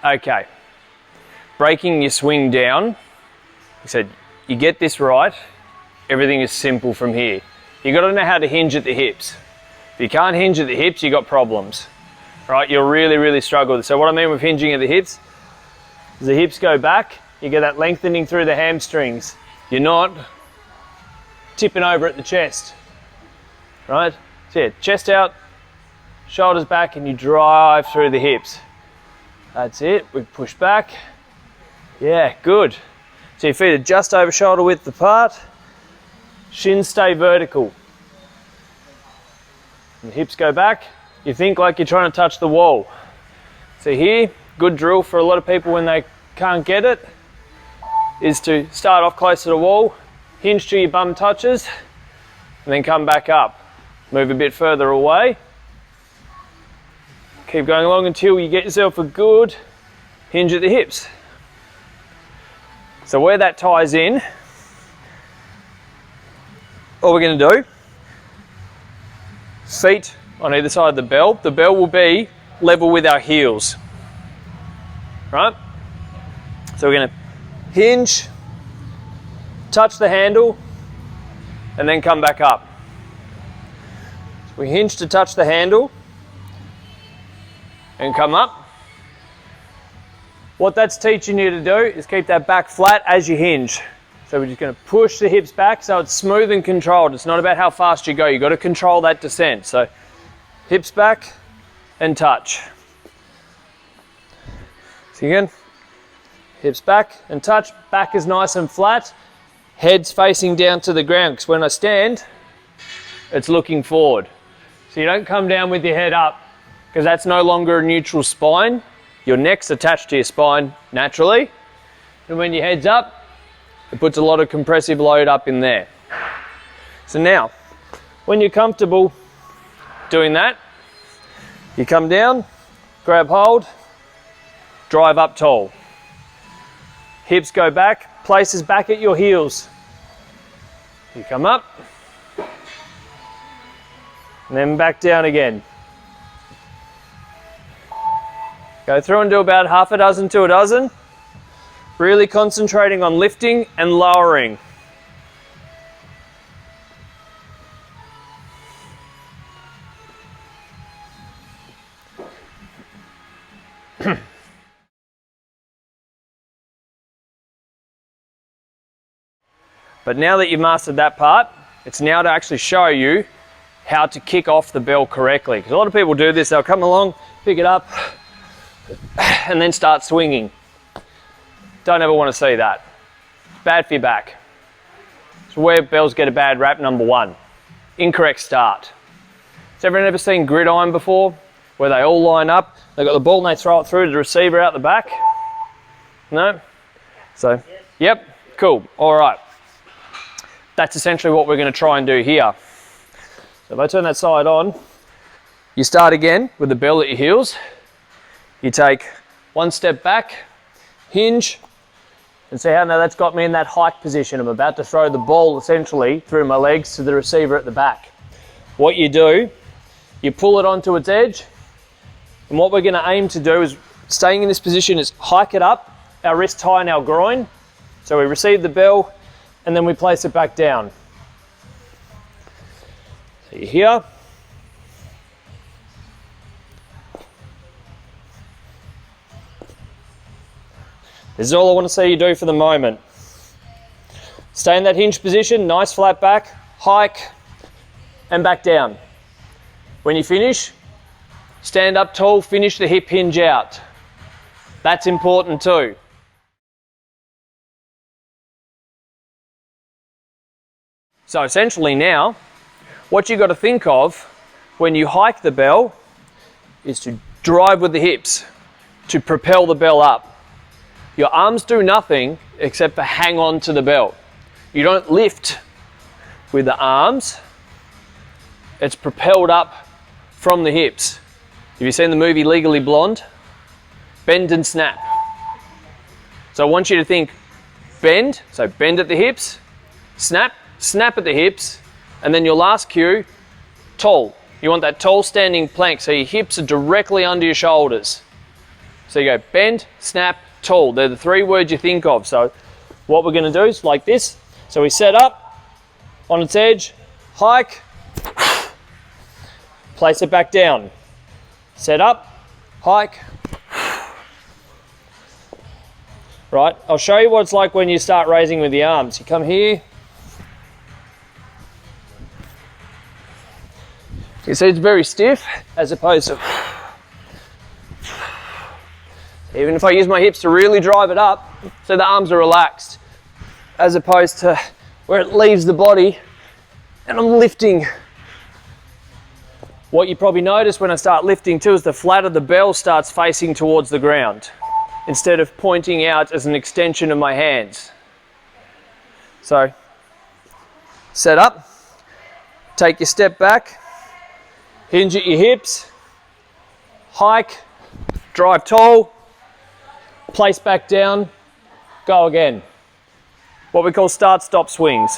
Okay, breaking your swing down. I said, you get this right, everything is simple from here. You got to know how to hinge at the hips. If you can't hinge at the hips, you got problems, right? You'll really, really struggle with it. So what I mean with hinging at the hips, as the hips go back, you get that lengthening through the hamstrings. You're not tipping over at the chest, right? So yeah, chest out, shoulders back, and you drive through the hips. That's it, we push back. Yeah, good. So your feet are just over shoulder width apart. Shins stay vertical. And the hips go back. You think like you're trying to touch the wall. So here, good drill for a lot of people when they can't get it, is to start off close to the wall, hinge till your bum touches, and then come back up. Move a bit further away. Keep going along until you get yourself a good hinge at the hips. So where that ties in, all we're going to do, feet on either side of the bell. The bell will be level with our heels, right? So we're going to hinge, touch the handle, and then come back up. So we hinge to touch the handle and come up. What that's teaching you to do is keep that back flat as you hinge. So we're just going to push the hips back so it's smooth and controlled. It's not about how fast you go. You've got to control that descent. So hips back and touch. So again, hips back and touch. Back is nice and flat. Head's facing down to the ground, because when I stand, it's looking forward. So you don't come down with your head up, because that's no longer a neutral spine. Your neck's attached to your spine naturally. And when your head's up, it puts a lot of compressive load up in there. So now, when you're comfortable doing that, you come down, grab hold, drive up tall. Hips go back, places back at your heels. You come up, and then back down again. Go through and do about half a dozen to a dozen. Really concentrating on lifting and lowering. But now that you've mastered that part, it's now to actually show you how to kick off the bell correctly. Because a lot of people do this, they'll come along, pick it up, and then start swinging. Don't ever want to see that. It's bad for your back. So where bells get a bad rap, number one, incorrect start. Has everyone ever seen gridiron before? Where they all line up, they've got the ball and they throw it through to the receiver out the back? No? So, yep, cool, all right. That's essentially what we're going to try and do here. So if I turn that side on, you start again with the bell at your heels. You take one step back, hinge, and see how now that's got me in that hike position. I'm about to throw the ball essentially through my legs to the receiver at the back. What you do, you pull it onto its edge, and what we're going to aim to do is, staying in this position, is hike it up, our wrists high in our groin. So we receive the bell, and then we place it back down. So you're here. This is all I want to see you do for the moment. Stay in that hinge position, nice flat back, hike, and back down. When you finish, stand up tall, finish the hip hinge out. That's important too. So essentially now, what you've got to think of when you hike the bell is to drive with the hips, to propel the bell up. Your arms do nothing except for hang on to the bell. You don't lift with the arms. It's propelled up from the hips. Have you seen the movie Legally Blonde? Bend and snap. So I want you to think bend, so bend at the hips, snap, snap at the hips, and then your last cue, tall. You want that tall standing plank so your hips are directly under your shoulders. So you go bend, snap, tall. They're the 3 words you think of. So what we're going to do is like this. So we set up on its edge, hike, place it back down. Set up, hike. Right, I'll show you what it's like when you start raising with the arms. You come here. You see it's very stiff as opposed to, even if I use my hips to really drive it up, so the arms are relaxed, as opposed to where it leaves the body and I'm lifting. What you probably notice when I start lifting too is the flat of the bell starts facing towards the ground instead of pointing out as an extension of my hands. So set up, take your step back, hinge at your hips, hike, drive tall, place back down, go again. What we call start-stop swings.